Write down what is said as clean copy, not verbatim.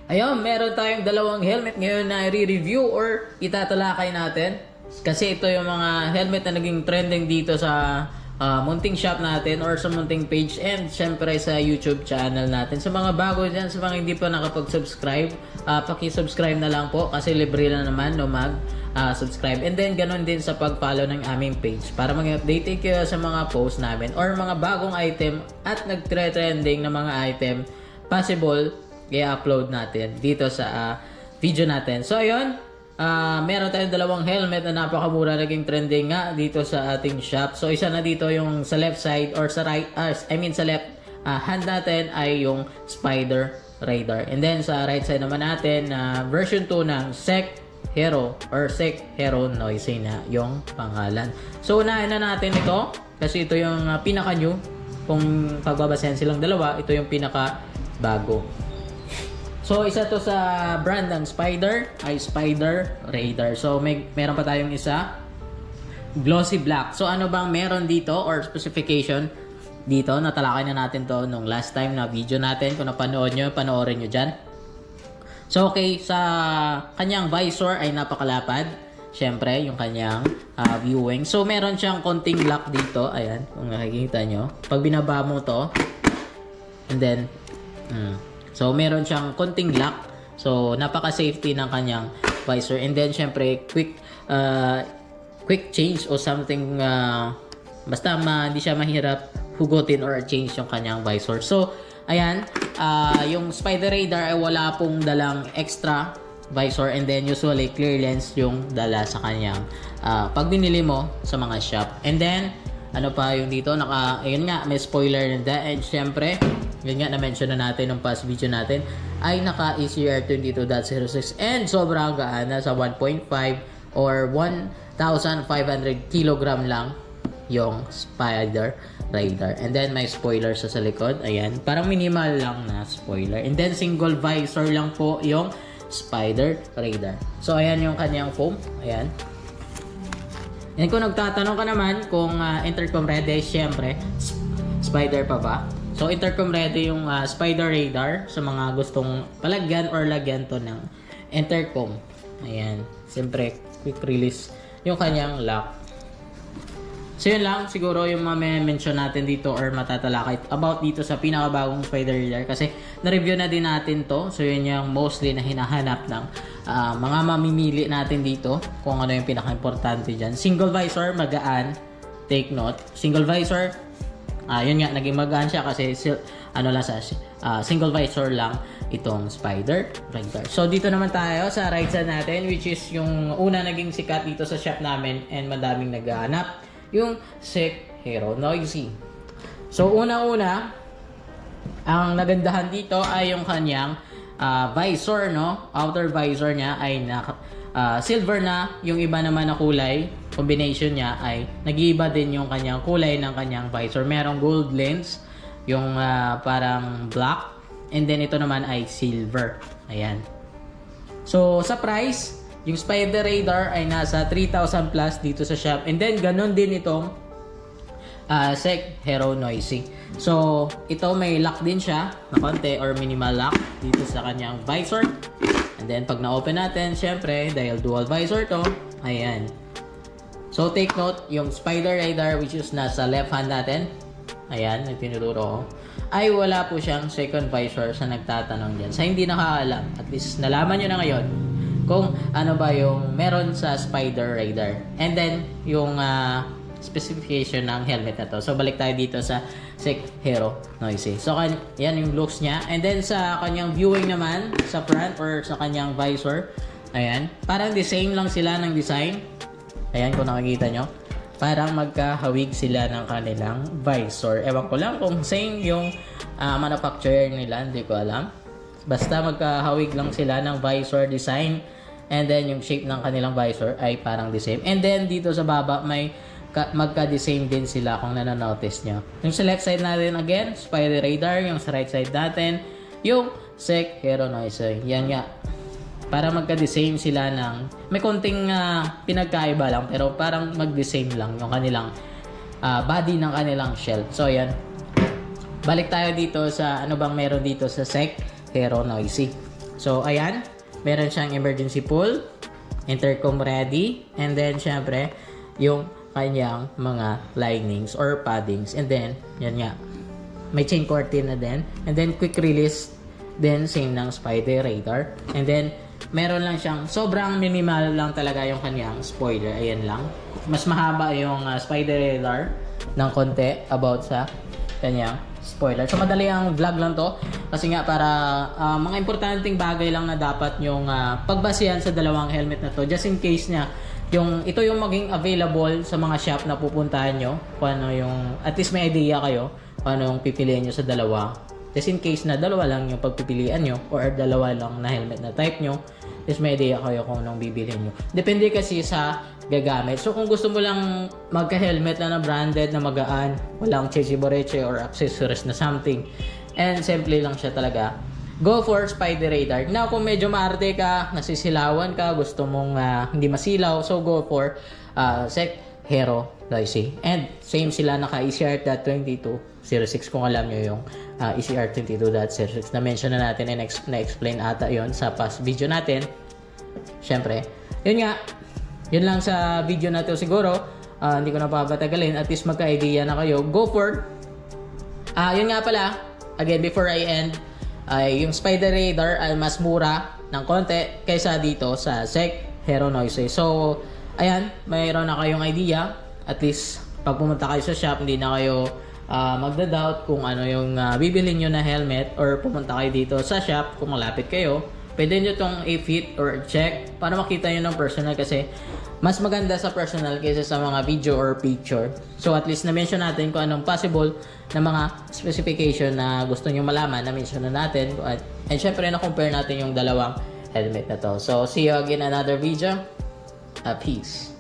Ayun, meron tayong dalawang helmet ngayon na i-review or itatalakay natin. Kasi ito yung mga helmet na naging trending dito sa munting shop natin or sa munting page and syempre sa YouTube channel natin. Sa mga bago dyan, sa mga hindi pa nakapag-subscribe, paki-subscribe na lang po kasi libre na naman no mag-subscribe. And then ganun din sa pag-follow ng aming page para mag-update kayo sa mga post namin or mga bagong item at nagtre-trending na mga item possible i-upload natin dito sa video natin. So ayun, meron tayong dalawang helmet na napakamura, naging trending nga dito sa ating shop. So isa na dito yung sa left side or sa right, sa left hand natin ay yung Spider Radar. And then sa right side naman natin, version 2 ng Sec Hero or Sec Hero Noisy na yung pangalan. So unahin na natin ito kasi ito yung pinaka-new. Kung pagbabasehan silang dalawa, ito yung pinaka-bago. So, isa to sa brand ng Spider ay Spider Radar. So, meron pa tayong isa, glossy black. So, ano bang meron dito or specification dito? Natalakay na natin to nung last time na video natin. Kung napanood nyo, panoorin nyo dyan. So, okay, sa kanyang visor ay napakalapad. Siyempre, yung kanyang viewing. So, meron siyang konting lock dito. Ayan, kung nakikita nyo. Pag binaba mo to, and then, so, meron siyang konting lock. So, napaka-safety ng kanyang visor. And then, syempre, quick change o something, basta hindi siya mahirap hugutin or change yung kanyang visor. So, ayan, yung Spider Radar ay wala pong dalang extra visor. And then, usually, clear lens yung dala sa kanyang pag binili mo sa mga shop. And then, ano pa yung dito? Ayun nga, may spoiler na da. And syempre, yun nga, na-mention na natin nung past video natin, ay naka ECR 22.06 and sobrang gaan na sa 1.5 or 1,500 kilogram lang yung Spider Radar. And then may spoiler sa likod. Ayan, parang minimal lang na spoiler. And then single visor lang po yung Spider Radar. So ayan yung kanyang foam. Ayan. And kung nagtatanong ka naman kung intercom ready, syempre Spider pa ba? So, intercom ready yung Spider Radar sa mga gustong palagyan or lagyan to ng intercom. Ayan. Siyempre, quick release yung kanyang lock. So, yun lang. Siguro yung mention natin dito or matatalakay about dito sa pinakabagong Spider Radar. Kasi, na-review na din natin to. So, yun yung mostly na hinahanap ng mga mamimili natin dito. Kung ano yung pinaka-importante dyan. Single visor, magaan. Take note. Single visor, yun nga, naging magaan siya kasi single visor lang itong Spider Radar. So, dito naman tayo sa right side natin, which is yung una naging sikat dito sa shop namin and madaming naghahanap, yung Sec Hero Noisy. So, una-una, ang nagandahan dito ay yung kanyang visor, no? Outer visor niya ay silver na, yung iba naman na kulay. Combination niya ay nag-iiba din yung kanyang kulay ng kanyang visor. Merong gold lens, yung parang black, and then ito naman ay silver. Ayan. So, sa price, yung Spider Radar ay nasa 3,000 plus dito sa shop. And then, ganun din itong Sec Hero Noisy. So, ito may lock din siya na konti or minimal lock dito sa kanyang visor. And then, pag na-open natin, syempre, dahil dual visor to, ayan. So, take note, yung Spider Radar which is nasa left hand natin, ayan, tinuturo ko, ay wala po siyang second visor sa nagtatanong dyan. Sa hindi nakakaalam, at least nalaman nyo na ngayon kung ano ba yung meron sa Spider Radar. And then, yung specification ng helmet na to. So, balik tayo dito sa Sec Hero Noisy. So, yan yung looks niya. And then, sa kanyang viewing naman, sa front or sa kanyang visor, ayan, parang the same lang sila ng design. Ayan, kung nakikita nyo, parang magkahawig sila ng kanilang visor. Ewan ko lang kung same yung manufacturer nila, hindi ko alam. Basta magkahawig lang sila ng visor design, and then yung shape ng kanilang visor ay parang the same. And then dito sa baba may magka-the same din sila kung nanonotice nyo. Yung sa left side natin again, Spider Radar. Yung sa right side natin, yung Sec Hero Noisy. Yan nga. Para magka-the same sila ng may konting pinagkaiba lang pero parang mag-the same lang yung kanilang body ng kanilang shell. So ayan, balik tayo dito sa ano bang meron dito sa Sec Hero Noisy. So, ayan. Meron siyang emergency pull, intercom ready, and then, syempre, yung kanyang mga linings or paddings. And then, yan nga. May chain curtain na din. And then, quick release. Then, same ng spider radar. And then, meron lang siyang, sobrang minimal lang talaga yung kanyang spoiler. Ayan lang. Mas mahaba yung spider radar ng konti about sa kanyang spoiler. So, madali ang vlog lang to. Kasi nga, para mga importanteng bagay lang na dapat yung pagbasihan sa dalawang helmet na to. Just in case niya, ito yung maging available sa mga shop na pupuntahan nyo. Kung ano yung, at least may idea kayo kung ano yung pipiliin nyo sa dalawa. Just in case na dalawa lang yung pagpipilian nyo or dalawa lang na helmet na type nyo, is may idea kayo kung anong bibilhin nyo. Depende kasi sa gagamit. So kung gusto mo lang magka-helmet na branded, na magaan, walang cheche-boreche or accessories na something, and simple lang siya talaga, go for spider radar. Now kung medyo maarte ka, nasisilawan ka, gusto mong hindi masilaw, so go for Sec Hero Loisy. And same sila, naka ECR.2206 kung alam nyo yung ECR22.06 na mention na natin and na-explain ata yon sa past video natin. Syempre, yun nga, yun lang sa video na to siguro. Hindi ko na papatagalin, at least magka-idea na kayo. Go for yun nga pala, again before I end, yung spider radar ay mas mura ng konti kaysa dito sa Sec Hero Noise. So ayan, mayroon na kayong idea. At least pag pumunta kayo sa shop, hindi na kayo magda-doubt kung ano yung bibilhin nyo na helmet, or pumunta kayo dito sa shop kung malapit kayo. Pwede nyo itong i-fit or check para makita nyo ng personal, kasi mas maganda sa personal kaysa sa mga video or picture. So at least na-mention natin kung anong possible na mga specification na gusto nyo malaman, na-mention na natin. And syempre na-compare natin yung dalawang helmet na to. So see you again in another video. Peace.